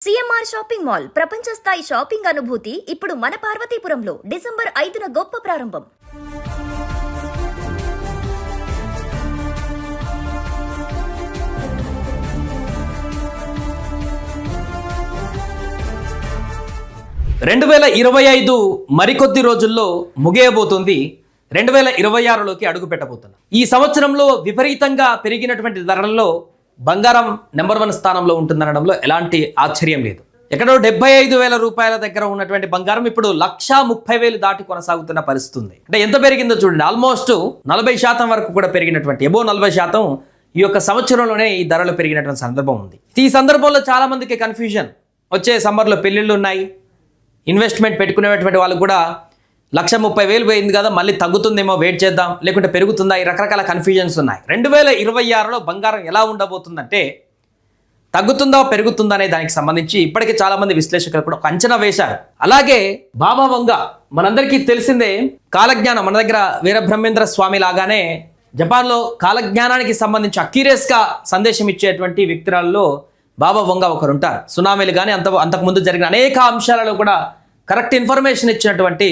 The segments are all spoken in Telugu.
సిఎంఆర్ షాపింగ్ మాల్ ప్రపంచ స్థాయి షాపింగ్ అనుభూతి ఇప్పుడు మన పార్వతీపురంలో డిసెంబర్ 5న గొప్ప ప్రారంభం. రెండు 2025 మరికొద్ది రోజుల్లో ముగియబోతుంది. 2026లోకి అడుగు పెట్టబోతున్నాం. ఈ సంవత్సరంలో విపరీతంగా పెరిగినటువంటి ధరల్లో బంగారం నెంబర్ 1 స్థానంలో ఉంటుందనడంలో ఎలాంటి ఆశ్చర్యం లేదు. ఎక్కడో 75,000 రూపాయల దగ్గర ఉన్నటువంటి బంగారం ఇప్పుడు 130,000 దాటి కొనసాగుతున్న పరిస్థితి ఉంది. అంటే ఎంత పెరిగిందో చూడండి, ఆల్మోస్ట్ 40% వరకు కూడా పెరిగినటువంటి ఎబో 40% ఈ యొక్క సంవత్సరంలోనే ఈ ధరలు పెరిగినటువంటి సందర్భం ఉంది. ఈ సందర్భంలో చాలా మందికి కన్ఫ్యూజన్, వచ్చే సమ్మర్లో పెళ్లిళ్ళు ఉన్నాయి, ఇన్వెస్ట్మెంట్ పెట్టుకునేటువంటి వాళ్ళు కూడా 130,000 పోయింది కదా, మళ్ళీ తగ్గుతుందేమో వెయిట్ చేద్దాం, లేకుంటే పెరుగుతుందా, ఈ రకరకాల కన్ఫ్యూజన్స్ ఉన్నాయి. 2026లో బంగారం ఎలా ఉండబోతుందంటే తగ్గుతుందా పెరుగుతుందా అనే దానికి సంబంధించి ఇప్పటికే చాలా మంది విశ్లేషకులు కూడా ఒక అంచనా వేశారు. అలాగే బాబా వంగ మనందరికీ తెలిసిందే, కాలజ్ఞానం మన దగ్గర వీరబ్రహ్మేంద్ర స్వామి లాగానే జపాన్లో కాలజ్ఞానానికి సంబంధించి అక్యురేట్గా సందేశం ఇచ్చేటువంటి వ్యక్తులలో బాబా వంగ ఒకరు ఉంటారు. సునామీలు కానీ అంతకుముందు జరిగిన అనేక అంశాలలో కూడా కరెక్ట్ ఇన్ఫర్మేషన్ ఇచ్చినటువంటి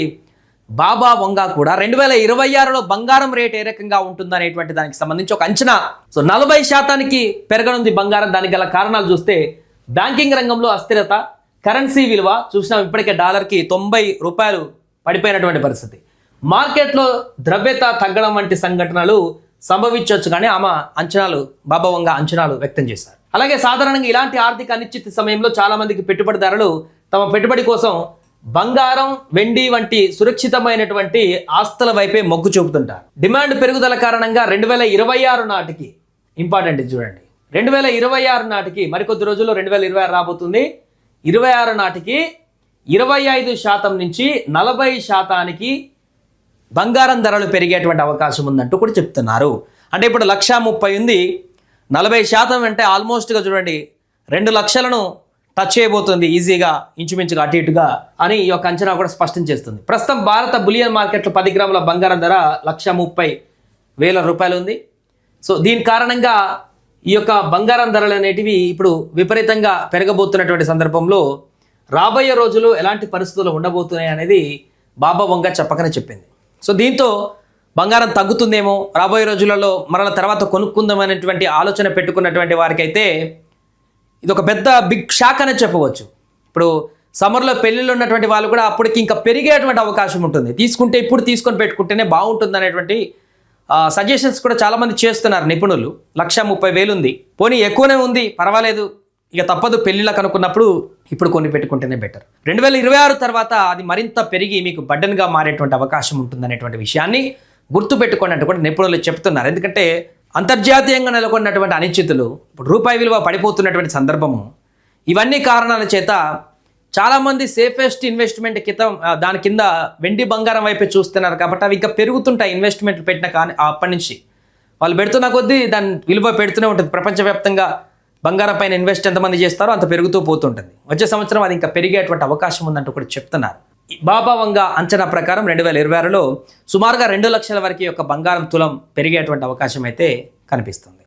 బాబా వంగ కూడా 2026లో బంగారం రేట్ ఏ రకంగా ఉంటుందనేటువంటి దానికి సంబంధించి ఒక అంచనా. 40% పెరగనుంది బంగారం. దానికి గల కారణాలు చూస్తే బ్యాంకింగ్ రంగంలో అస్థిరత, కరెన్సీ విలువ చూసినాం, ఇప్పటికే డాలర్కి 90 రూపాయలు పడిపోయినటువంటి పరిస్థితి, మార్కెట్లో ద్రవ్యత తగ్గడం వంటి సంఘటనలు సంభవించవచ్చు. కానీ ఆమె అంచనాలు, బాబా వంగ అంచనాలు వ్యక్తం చేశారు. అలాగే సాధారణంగా ఇలాంటి ఆర్థిక అనిశ్చిత సమయంలో చాలా మందికి పెట్టుబడిదారులు తమ పెట్టుబడి కోసం బంగారం, వెండి వంటి సురక్షితమైనటువంటి ఆస్తుల వైపే మొగ్గు చూపుతుంటారు. డిమాండ్ పెరుగుదల కారణంగా 2026 నాటికి ఇంపార్టెంట్ చూడండి, 2026 నాటికి మరికొద్ది రోజుల్లో 2026 రాబోతుంది. 26 నాటికి 25% నుంచి 40% బంగారం ధరలు పెరిగేటువంటి అవకాశం ఉందంటూ కూడా చెప్తున్నారు. అంటే ఇప్పుడు 130,000 ఉంది, 40% అంటే ఆల్మోస్ట్గా చూడండి 2 లక్షలను టచ్ చేయబోతుంది ఈజీగా, ఇంచుమించుగా అటు ఇటుగా అని ఈ యొక్క అంచనా కూడా స్పష్టం చేస్తుంది. ప్రస్తుతం భారత బులియన్ మార్కెట్లో 10 గ్రాముల బంగారం ధర 130,000 రూపాయలు ఉంది. సో దీని కారణంగా ఈ యొక్క బంగారం ధరలు అనేటివి ఇప్పుడు విపరీతంగా పెరగబోతున్నటువంటి సందర్భంలో రాబోయే రోజులు ఎలాంటి పరిస్థితులు ఉండబోతున్నాయి అనేది బాబా వంగ చెప్పకనే చెప్పింది. సో దీంతో బంగారం తగ్గుతుందేమో, రాబోయే రోజులలో మరల తర్వాత కొనుక్కుందామనేటువంటి ఆలోచన పెట్టుకున్నటువంటి వారికైతే ఇది ఒక పెద్ద బిగ్ షాక్ అనే చెప్పవచ్చు. ఇప్పుడు సమ్మర్లో పెళ్ళిళ్ళు ఉన్నటువంటి వాళ్ళు కూడా అప్పటికి ఇంకా పెరిగేటువంటి అవకాశం ఉంటుంది. తీసుకుంటే ఇప్పుడు తీసుకొని పెట్టుకుంటేనే బాగుంటుంది అనేటువంటి సజెషన్స్ కూడా చాలామంది చేస్తున్నారు నిపుణులు. 130,000 ఉంది, పోనీ ఎక్కువనే ఉంది పర్వాలేదు, ఇక తప్పదు పెళ్ళిళ్ళకు అనుకున్నప్పుడు ఇప్పుడు కొన్ని పెట్టుకుంటేనే బెటర్. 2026 తర్వాత అది మరింత పెరిగి మీకు బడ్డన్గా మారేటువంటి అవకాశం ఉంటుందనేటువంటి విషయాన్ని గుర్తుపెట్టుకోండి అంటూ కూడా నిపుణులు చెప్తున్నారు. ఎందుకంటే అంతర్జాతీయంగా నెలకొన్నటువంటి అనిశ్చితులు, ఇప్పుడు రూపాయి విలువ పడిపోతున్నటువంటి సందర్భము, ఇవన్నీ కారణాల చేత చాలామంది సేఫెస్ట్ ఇన్వెస్ట్మెంట్ దాని కింద వెండి బంగారం వైపే చూస్తున్నారు. కాబట్టి అవి ఇంకా పెరుగుతుంటాయి. ఇన్వెస్ట్మెంట్లు పెట్టిన కానీ అప్పటి నుంచి వాళ్ళు పెడుతున్న కొద్దీ దాని విలువ పెడుతూనే ఉంటుంది. ప్రపంచవ్యాప్తంగా బంగారం పైన ఇన్వెస్ట్ ఎంతమంది చేస్తారో అంత పెరుగుతూ పోతుంటుంది. వచ్చే సంవత్సరం అది ఇంకా పెరిగేటువంటి అవకాశం ఉందంటూ కూడా చెప్తున్నారు. బాబా వంగ అంచనా ప్రకారం 2026లో సుమారుగా 2 లక్షల వరకు యొక్క బంగారం తులం పెరిగేటువంటి అవకాశం అయితే కనిపిస్తుంది.